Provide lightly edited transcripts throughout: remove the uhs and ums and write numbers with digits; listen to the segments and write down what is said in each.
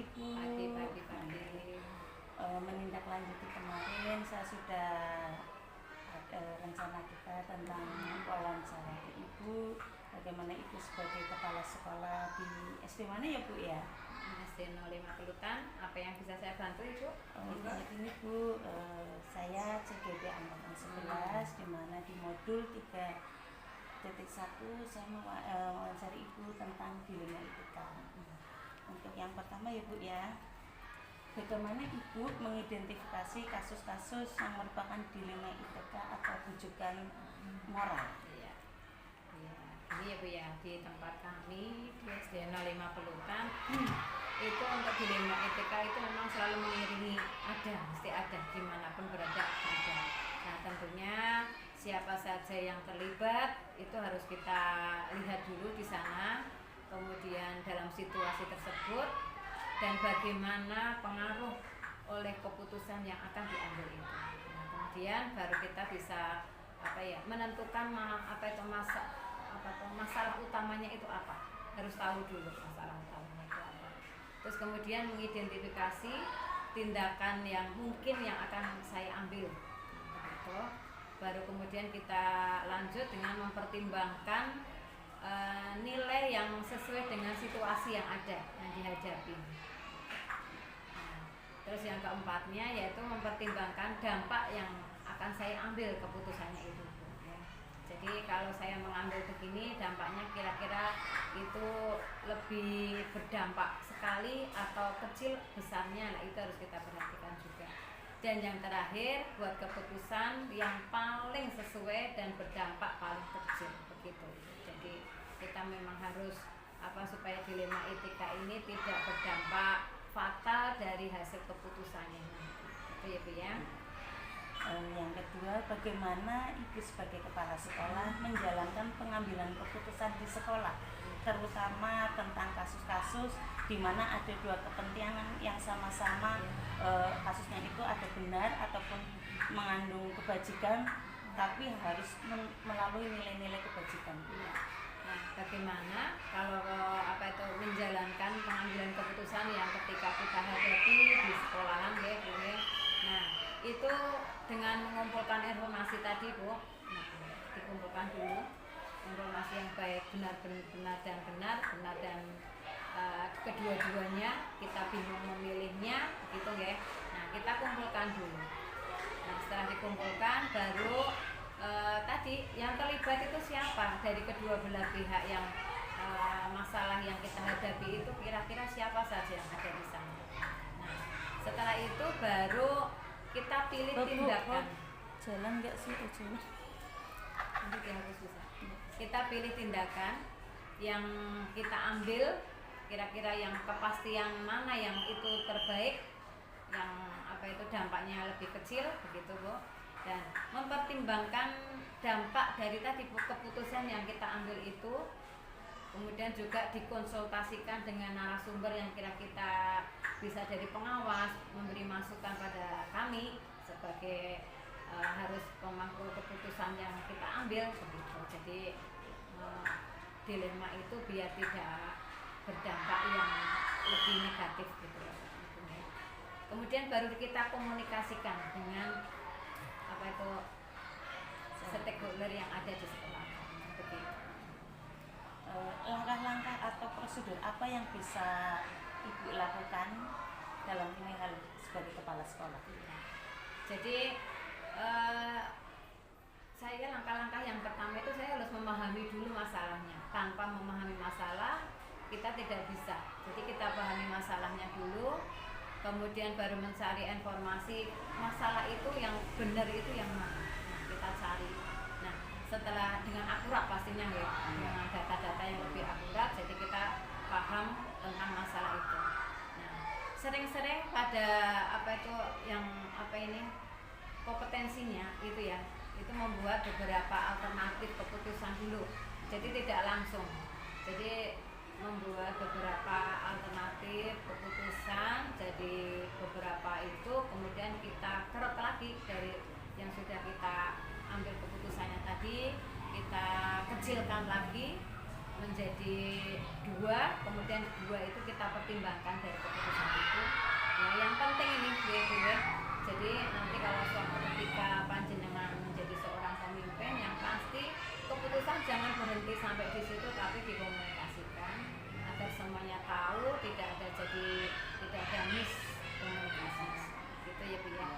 Ibu. Pagi. Menindaklanjuti kemarin saya sudah ada rencana kita tentang wawancara ke Ibu. Bagaimana Ibu sebagai kepala sekolah di SD mana ya Bu ya? SD 05 Pelutan. Apa yang bisa saya bantu Ibu? Ini Bu, saya CGB angkatan 11 di mana di modul 3.1 saya mewawancari Ibu tentang dilema ITK. Untuk yang pertama ya Bu ya, bagaimana Ibu mengidentifikasi kasus-kasus yang merupakan dilema ITK atau bujukan moral? Ini ya Bu ya, di tempat kami di SD 05 Pelutan itu untuk dilema ITK itu memang selalu mengiringi, mesti ada dimanapun berada ada. Nah tentunya siapa saja yang terlibat itu harus kita lihat dulu di sana, kemudian dalam situasi tersebut dan bagaimana pengaruh oleh keputusan yang akan diambil itu. Nah, kemudian baru kita bisa menentukan masalah utamanya itu apa. Harus tahu dulu masalah utamanya itu apa. Terus kemudian mengidentifikasi tindakan yang mungkin yang akan saya ambil. Gitu. Baru kemudian kita lanjut dengan mempertimbangkan nilai yang sesuai dengan situasi yang ada yang dihadapi. Terus yang keempatnya yaitu mempertimbangkan dampak yang akan saya ambil keputusannya itu. Jadi kalau saya mengambil begini dampaknya kira-kira itu lebih berdampak sekali atau kecil besarnya, nah itu harus kita perhatikan juga. Dan yang terakhir buat keputusan yang paling sesuai dan berdampak paling kecil begitu. Jadi kita memang harus supaya dilema etika ini tidak berdampak fatal dari hasil keputusannya. Itu ya Bu ya. Yang kedua, bagaimana Ibu sebagai kepala sekolah menjalankan pengambilan keputusan di sekolah, terutama tentang kasus-kasus di mana ada dua kepentingan yang sama-sama kasusnya itu ada benar ataupun mengandung kebajikan, tapi harus melalui nilai-nilai kebajikan. Nah, bagaimana kalau menjalankan pengambilan keputusan yang ketika kita hadapi di sekolahan ya Bu ya. Nah, itu dengan mengumpulkan informasi tadi Bu. Nah, dikumpulkan dulu informasi yang baik, benar dan kedua-duanya kita bingung memilihnya gitu ya. Nah, kita kumpulkan dulu. Nah, setelah dikumpulkan baru tadi yang terlibat itu siapa dari kedua belah pihak yang masalah yang kita hadapi itu kira-kira siapa saja yang ada di sana. Nah, setelah itu baru kita pilih tindakan. Jalan nggak sih jalan? Nanti harus bisa. Kita pilih tindakan yang kita ambil kira-kira yang kepastian mana yang itu terbaik, yang dampaknya lebih kecil begitu Bu. Dan mempertimbangkan dampak dari tadi keputusan yang kita ambil itu, kemudian juga dikonsultasikan dengan narasumber yang kira-kira bisa dari pengawas, memberi masukan pada kami sebagai harus pemangku keputusan yang kita ambil begitu. Jadi dilema itu biar tidak berdampak yang lebih negatif gitu. Kemudian baru kita komunikasikan dengan stakeholder yang ada di sekolah. Begitu. Langkah-langkah atau prosedur apa yang bisa Ibu lakukan dalam ini hal sebagai kepala sekolah? Jadi saya langkah-langkah yang pertama itu saya harus memahami dulu masalahnya. Tanpa memahami masalah kita tidak bisa. Jadi kita pahami masalahnya dulu, kemudian baru mencari informasi masalah itu yang benar itu yang mana. Nah, kita cari. Nah, setelah dengan akurat pastinya ya, dengan data-data yang lebih akurat, jadi kita paham tentang masalah itu. Nah, sering-sering pada kompetensinya itu ya, itu membuat beberapa alternatif keputusan dulu. Jadi tidak langsung. Jadi membuat beberapa alternatif keputusan, jadi beberapa itu kemudian kita kerut lagi dari yang sudah kita ambil keputusannya tadi, kita kecilkan lagi menjadi dua, kemudian dua itu kita pertimbangkan dari keputusan itu. Nah, yang penting ini gue, jadi nanti kalau suatu ketika panjenengan menjadi seorang pemimpin, yang pasti keputusan jangan berhenti sampai di situ, tapi dikomunikasikan agar semuanya tahu, tidak ada miskomunikasi. Gitu ya Bu ya.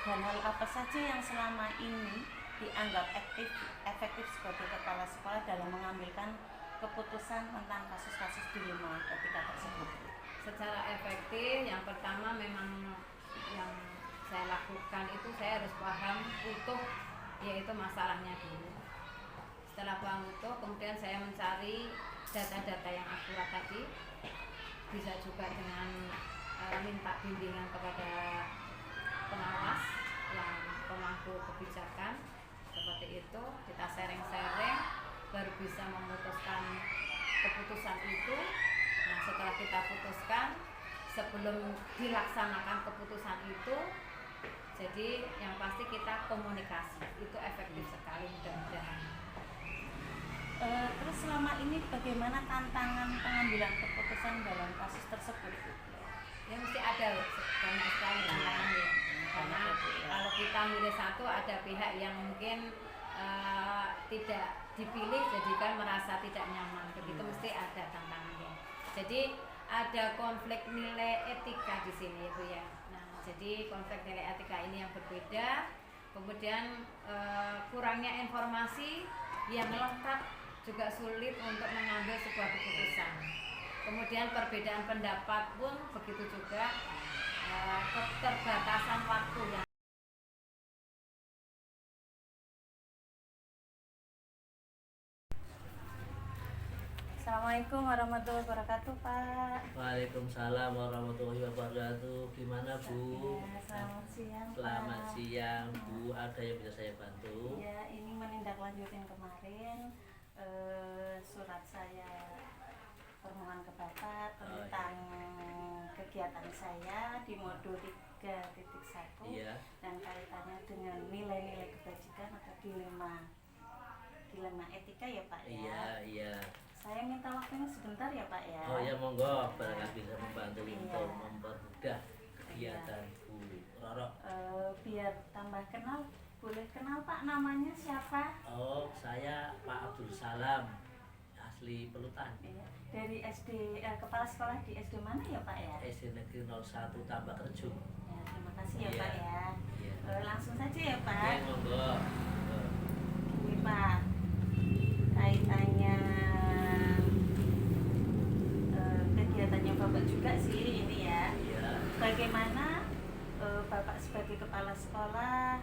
Dan hal apa saja yang selama ini dianggap efektif sebagai kepala sekolah dalam mengambilkan keputusan tentang kasus-kasus dilema etika tersebut? Secara efektif, yang pertama memang yang saya lakukan itu saya harus paham utuh, yaitu masalahnya dulu. Setelah paham utuh, kemudian saya mencari data-data yang akurat tadi, bisa juga dengan minta bimbingan kepada pengawas yang pemangku kebijakan, seperti itu kita sharing-sharing baru bisa memutuskan keputusan itu. Nah, setelah kita putuskan, sebelum dilaksanakan keputusan itu, jadi yang pasti kita komunikasi, itu efektif sekali mudah-mudahan. Terus selama ini bagaimana tantangan pengambilan keputusan dalam kasus tersebut? Ya mesti ada banyak sekali tantangan ya. Karena kalau kita milih satu, ada pihak yang mungkin tidak dipilih, jadi kan merasa tidak nyaman. Begitu mesti ada tantangannya. Jadi ada konflik nilai etika di sini Bu ya. Nah, jadi konflik nilai etika ini yang berbeda. Kemudian kurangnya informasi yang lengkap juga sulit untuk mengambil sebuah keputusan. Kemudian perbedaan pendapat pun begitu juga, keterbatasan waktu yang Assalamualaikum warahmatullahi wabarakatuh, Pak. Waalaikumsalam warahmatullahi wabarakatuh. Gimana Bu? Ya, selamat siang, Selamat Pak. siang Bu. Ada yang bisa saya bantu? Ya, ini menindaklanjutin kemarin surat saya permohonan ke Bapak tentang kegiatan saya di modul 3.1 Iya. dan kaitannya dengan nilai-nilai kebajikan atau dilema etika ya Pak ya. Iya. Saya minta waktunya sebentar ya Pak ya. Oh ya monggo, barangkali bisa membantu Iya. untuk mempermudah kegiatan Bu Roro. Biar tambah kenal, boleh kenal Pak, namanya siapa? Oh, saya Pak Abdul Salam, asli Pelutan. Iya. Dari SD, kepala sekolah di SD mana ya Pak ya? SD Negeri 01 Tambak Rejo. Ya, terima kasih ya Iya. Pak ya. Iya. Langsung saja ya Pak. Oke, monggo. Ini Pak, kaitannya kegiatannya Bapak juga sih ini ya. Iya. Bagaimana Bapak sebagai kepala sekolah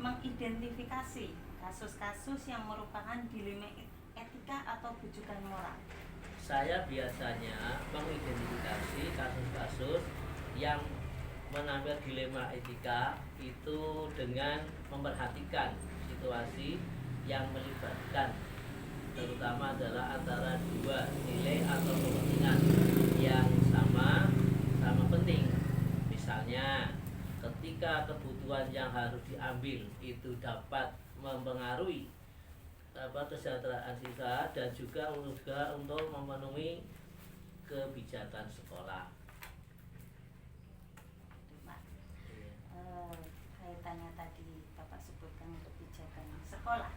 mengidentifikasi kasus-kasus yang merupakan dilema etika atau bujukan moral? Saya biasanya mengidentifikasi kasus-kasus yang menambah dilema etika itu dengan memperhatikan situasi yang melibatkan, terutama adalah antara dua nilai atau kepentingan yang sama penting. Misalnya ketika kebutuhan yang harus diambil itu dapat mempengaruhi kesejahteraan siswa dan juga untuk memenuhi kebijakan sekolah. Pak, kaitannya tadi Bapak sebutkan kebijakan sekolah,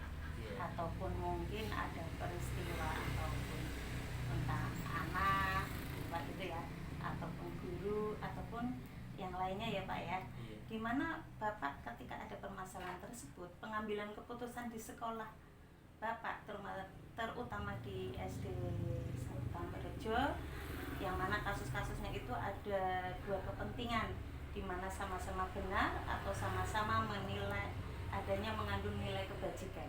ataupun mungkin ada peristiwa ataupun tentang anak Pak itu ya, ataupun guru ataupun yang lainnya ya Pak ya. Gimana Bapak ketika ada permasalahan tersebut, pengambilan keputusan di sekolah Bapak, terutama di SD Tambak Rejo, yang mana kasus-kasusnya itu ada dua kepentingan, di mana sama-sama benar atau sama-sama menilai adanya mengandung nilai kebajikan.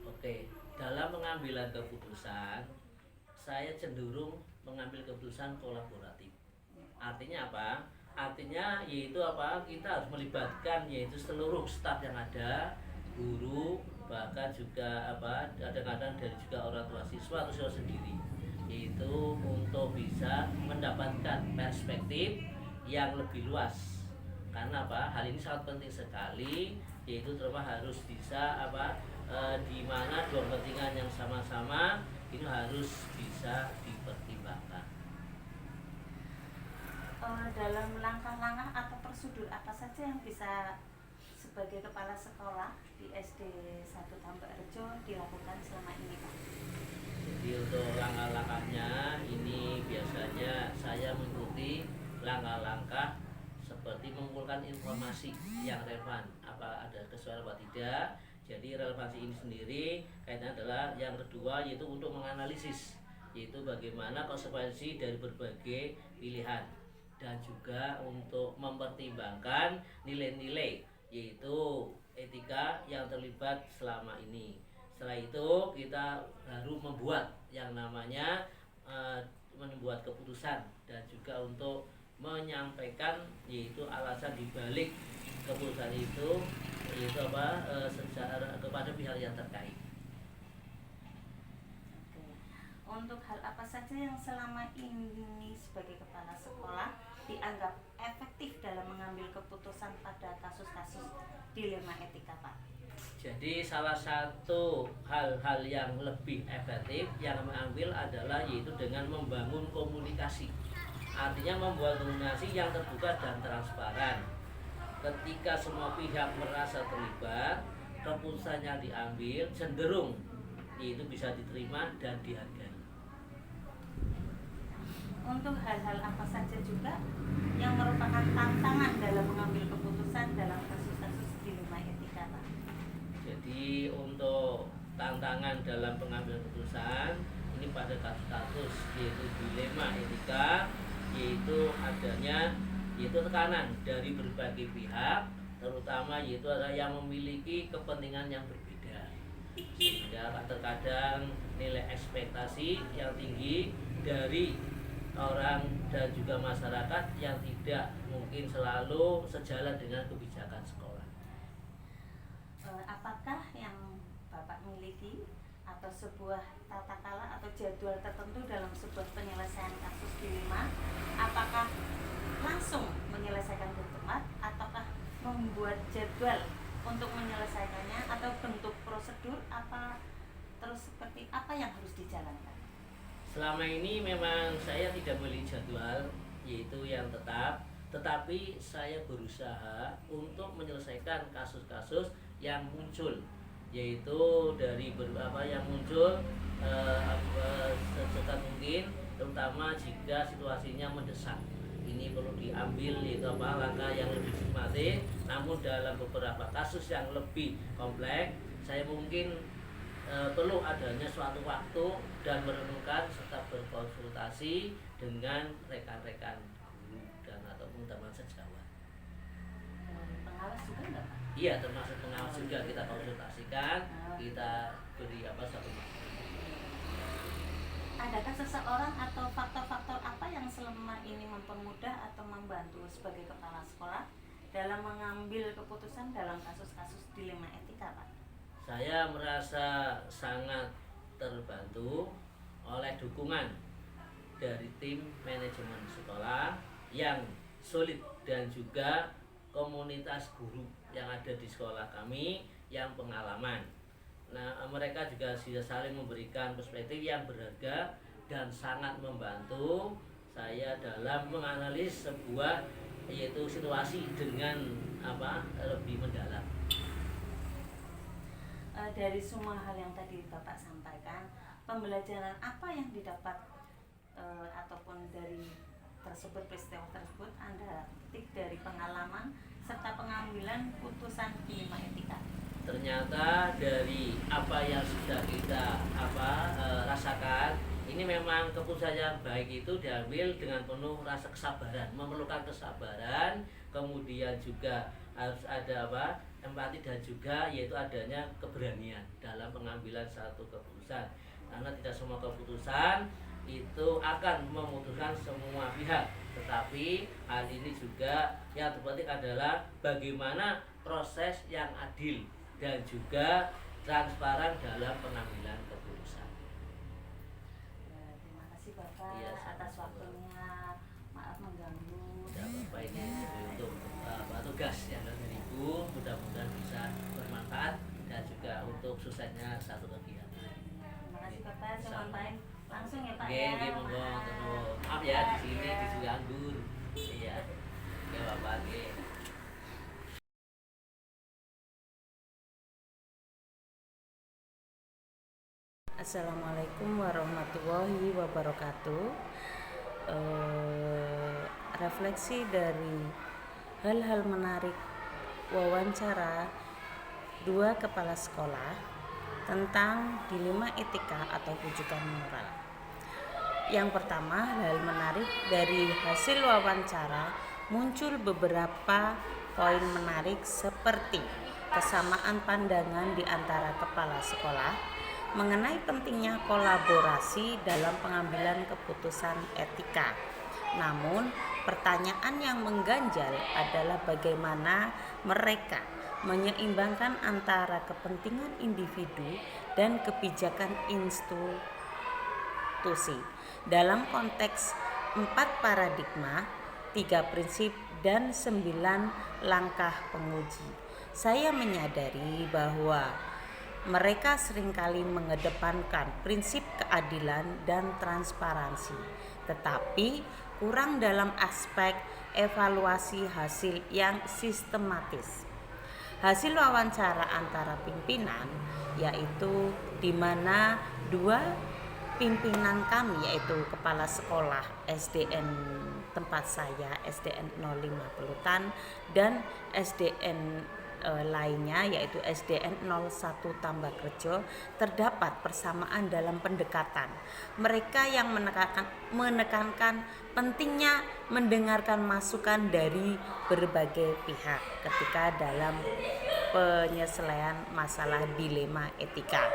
Oke, dalam pengambilan keputusan saya cenderung mengambil keputusan kolaboratif. Artinya apa? Artinya yaitu apa? Kita harus melibatkan yaitu seluruh staf yang ada, guru, bahkan juga kadang-kadang dari juga orang tua siswa atau siswa sendiri, yaitu untuk bisa mendapatkan perspektif yang lebih luas. Karena apa? Hal ini sangat penting sekali yaitu terutama harus bisa di mana dua kepentingan yang sama-sama ini harus bisa dipertimbangkan. Dalam langkah-langkah atau prosedur apa saja yang bisa sebagai kepala sekolah di SD 1 Tambak Rejo dilakukan selama ini, Pak? Jadi untuk langkah-langkahnya ini biasanya saya mengikuti langkah-langkah seperti mengumpulkan informasi yang relevan, apa ada kesesuaian apa tidak. Jadi relevansi ini sendiri kaitannya adalah yang kedua, yaitu untuk menganalisis, yaitu bagaimana konsekuensi dari berbagai pilihan, dan juga untuk mempertimbangkan nilai-nilai, yaitu etika yang terlibat selama ini. Setelah itu kita baru membuat yang namanya membuat keputusan, dan juga untuk menyampaikan yaitu alasan dibalik keputusan itu, yaitu secara kepada pihak yang terkait. Untuk hal apa saja yang selama ini sebagai kepala sekolah dianggap efektif dalam mengambil keputusan pada kasus-kasus dilema etika, Pak? Jadi salah satu hal-hal yang lebih efektif yang mengambil adalah yaitu dengan membangun komunikasi. Artinya membuat komunikasi yang terbuka dan transparan. Ketika semua pihak merasa terlibat, keputusan yang diambil cenderung yaitu bisa diterima dan dihargai. Untuk hal-hal apa saja juga yang merupakan tantangan dalam mengambil keputusan dalam kasus-kasus dilema etika, Pak? Jadi untuk tantangan dalam pengambilan keputusan ini pada kasus-kasus yaitu dilema etika, yaitu adanya tekanan dari berbagai pihak, terutama yaitu adalah yang memiliki kepentingan yang berbeda, sehingga terkadang nilai ekspektasi yang tinggi dari orang dan juga masyarakat yang tidak mungkin selalu sejalan dengan kebijakan sekolah. Apakah yang Bapak miliki atau sebuah tata cara atau jadwal tertentu dalam sebuah penyelesaian kasus dilema? Apakah langsung menyelesaikan di tempat, ataukah membuat jadwal untuk menyelesaikannya, atau bentuk prosedur apa, terus seperti apa yang harus dijalankan? Selama ini memang saya tidak memiliki jadwal yaitu yang tetap, tetapi saya berusaha untuk menyelesaikan kasus-kasus yang muncul, yaitu dari beberapa yang muncul secepat mungkin, terutama jika situasinya mendesak. Ini perlu diambil yaitu langkah yang lebih sistematis. Namun dalam beberapa kasus yang lebih kompleks, saya mungkin perlu adanya suatu waktu dan merenungkan serta berkonsultasi dengan rekan-rekan guru dan ataupun teman sejawat. Pengawas juga enggak, Pak? Iya, termasuk pengawas juga kita konsultasikan, kita beri suatu masukan. Adakah seseorang atau faktor-faktor apa yang selama ini mempermudah atau membantu sebagai kepala sekolah dalam mengambil keputusan dalam kasus-kasus dilema etika, Pak? Saya merasa sangat terbantu oleh dukungan dari tim manajemen sekolah yang solid dan juga komunitas guru yang ada di sekolah kami yang pengalaman. Nah, mereka juga sudah saling memberikan perspektif yang berharga dan sangat membantu saya dalam menganalisis sebuah yaitu situasi dengan lebih mendalam. Dari semua hal yang tadi Bapak sampaikan, pembelajaran apa yang didapat ataupun dari peristiwa tersebut Anda petik dari pengalaman serta pengambilan putusan dilema etika? Ternyata dari apa yang sudah kita rasakan, ini memang keputusan yang baik itu diambil dengan penuh rasa kesabaran, memerlukan kesabaran, kemudian juga harus ada empati dan juga yaitu adanya keberanian dalam pengambilan satu keputusan, karena tidak semua keputusan itu akan memutuskan semua pihak, tetapi hal ini juga yang terpenting adalah bagaimana proses yang adil dan juga transparan dalam pengambilan keputusan. Terima kasih Bapak atas sama-sama. waktunya. Maaf mengganggu. Tidak apa-apa, ini untuk tugas yang dari Ibu bergabung, mudah-mudahan bisa bermanfaat dan juga untuk suksesnya satu kegiatan. Terima kasih Bapak, saya mohon maaf langsung ya Pak Oke, ya. monggo, maaf ya di sini diganggu. Iya. Oke Bapak, oke. Assalamualaikum warahmatullahi wabarakatuh. Refleksi dari hal-hal menarik wawancara dua kepala sekolah tentang dilema etika atau rujukan moral. Yang pertama, hal menarik dari hasil wawancara muncul beberapa poin menarik seperti kesamaan pandangan di antara kepala sekolah mengenai pentingnya kolaborasi dalam pengambilan keputusan etika. Namun, pertanyaan yang mengganjal adalah bagaimana mereka menyeimbangkan antara kepentingan individu dan kebijakan institusi dalam konteks 4 paradigma, 3 prinsip, dan 9 langkah penguji. Saya menyadari bahwa mereka seringkali mengedepankan prinsip keadilan dan transparansi, tetapi kurang dalam aspek evaluasi hasil yang sistematis. Hasil wawancara antara pimpinan, yaitu di mana dua pimpinan kami, yaitu kepala sekolah SDN tempat saya, SDN 05 Pelutan, dan SDN lainnya yaitu SDN 01 Tambakrejo, terdapat persamaan dalam pendekatan. Mereka yang menekankan pentingnya mendengarkan masukan dari berbagai pihak ketika dalam penyelesaian masalah dilema etika.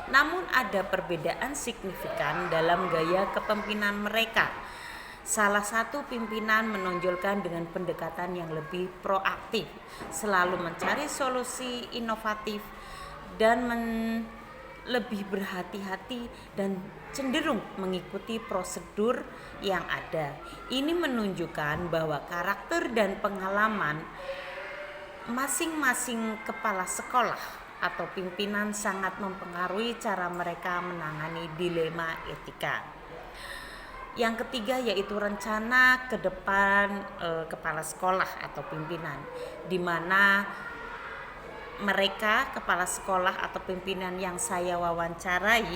Namun ada perbedaan signifikan dalam gaya kepemimpinan mereka. Salah satu pimpinan menonjolkan dengan pendekatan yang lebih proaktif, selalu mencari solusi inovatif dan lebih berhati-hati dan cenderung mengikuti prosedur yang ada. Ini menunjukkan bahwa karakter dan pengalaman masing-masing kepala sekolah atau pimpinan sangat mempengaruhi cara mereka menangani dilema etika. Yang ketiga yaitu rencana ke depan kepala sekolah atau pimpinan, di mana mereka kepala sekolah atau pimpinan yang saya wawancarai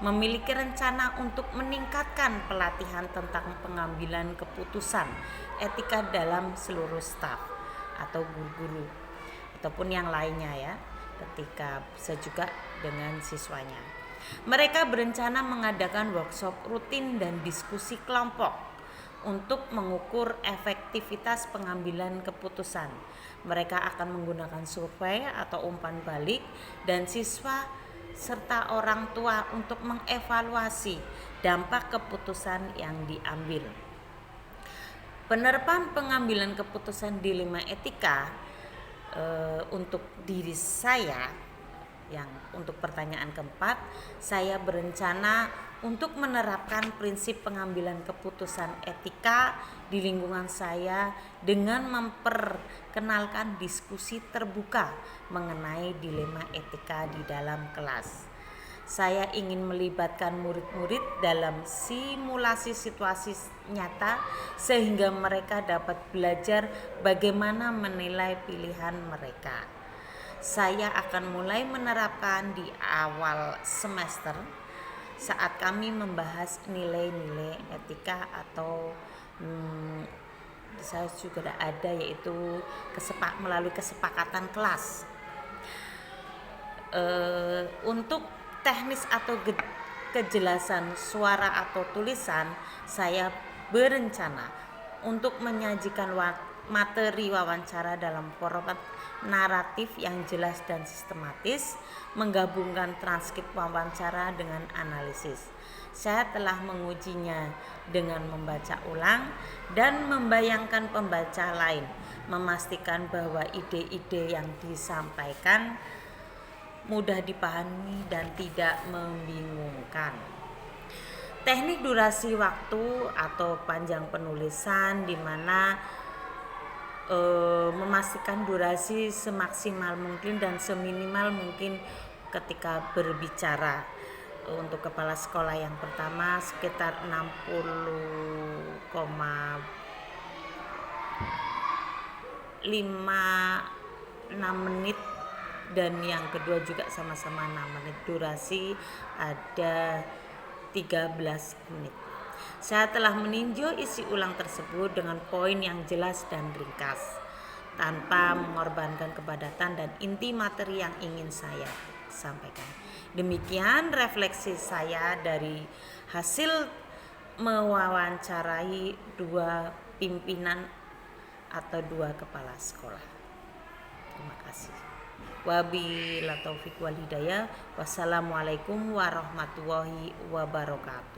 memiliki rencana untuk meningkatkan pelatihan tentang pengambilan keputusan etika dalam seluruh staf atau guru-guru ataupun yang lainnya ya, ketika bisa juga dengan siswanya. Mereka berencana mengadakan workshop rutin dan diskusi kelompok untuk mengukur efektivitas pengambilan keputusan. Mereka akan menggunakan survei atau umpan balik dan siswa serta orang tua untuk mengevaluasi dampak keputusan yang diambil. Penerapan pengambilan keputusan dilema etika untuk diri saya. Yang untuk pertanyaan keempat, saya berencana untuk menerapkan prinsip pengambilan keputusan etika di lingkungan saya dengan memperkenalkan diskusi terbuka mengenai dilema etika di dalam kelas. Saya ingin melibatkan murid-murid dalam simulasi situasi nyata sehingga mereka dapat belajar bagaimana menilai pilihan mereka. Saya akan mulai menerapkan di awal semester saat kami membahas nilai-nilai etika atau saya juga ada yaitu melalui kesepakatan kelas. Untuk teknis atau kejelasan suara atau tulisan, saya berencana untuk menyajikan materi wawancara dalam format naratif yang jelas dan sistematis, menggabungkan transkrip wawancara dengan analisis. Saya telah mengujinya dengan membaca ulang dan membayangkan pembaca lain, memastikan bahwa ide-ide yang disampaikan mudah dipahami dan tidak membingungkan. Teknik durasi waktu atau panjang penulisan, di mana memastikan durasi semaksimal mungkin dan seminimal mungkin ketika berbicara. Untuk kepala sekolah yang pertama sekitar 60,56 menit, dan yang kedua juga sama-sama 6 menit. Durasi ada 13 menit. Saya telah meninjau isi ulang tersebut dengan poin yang jelas dan ringkas, tanpa mengorbankan kepadatan dan inti materi yang ingin saya sampaikan. Demikian refleksi saya dari hasil mewawancarai 2 pimpinan atau 2 kepala sekolah. Terima kasih. Wabillahi taufiq wal hidayah. Wassalamualaikum warahmatullahi wabarakatuh.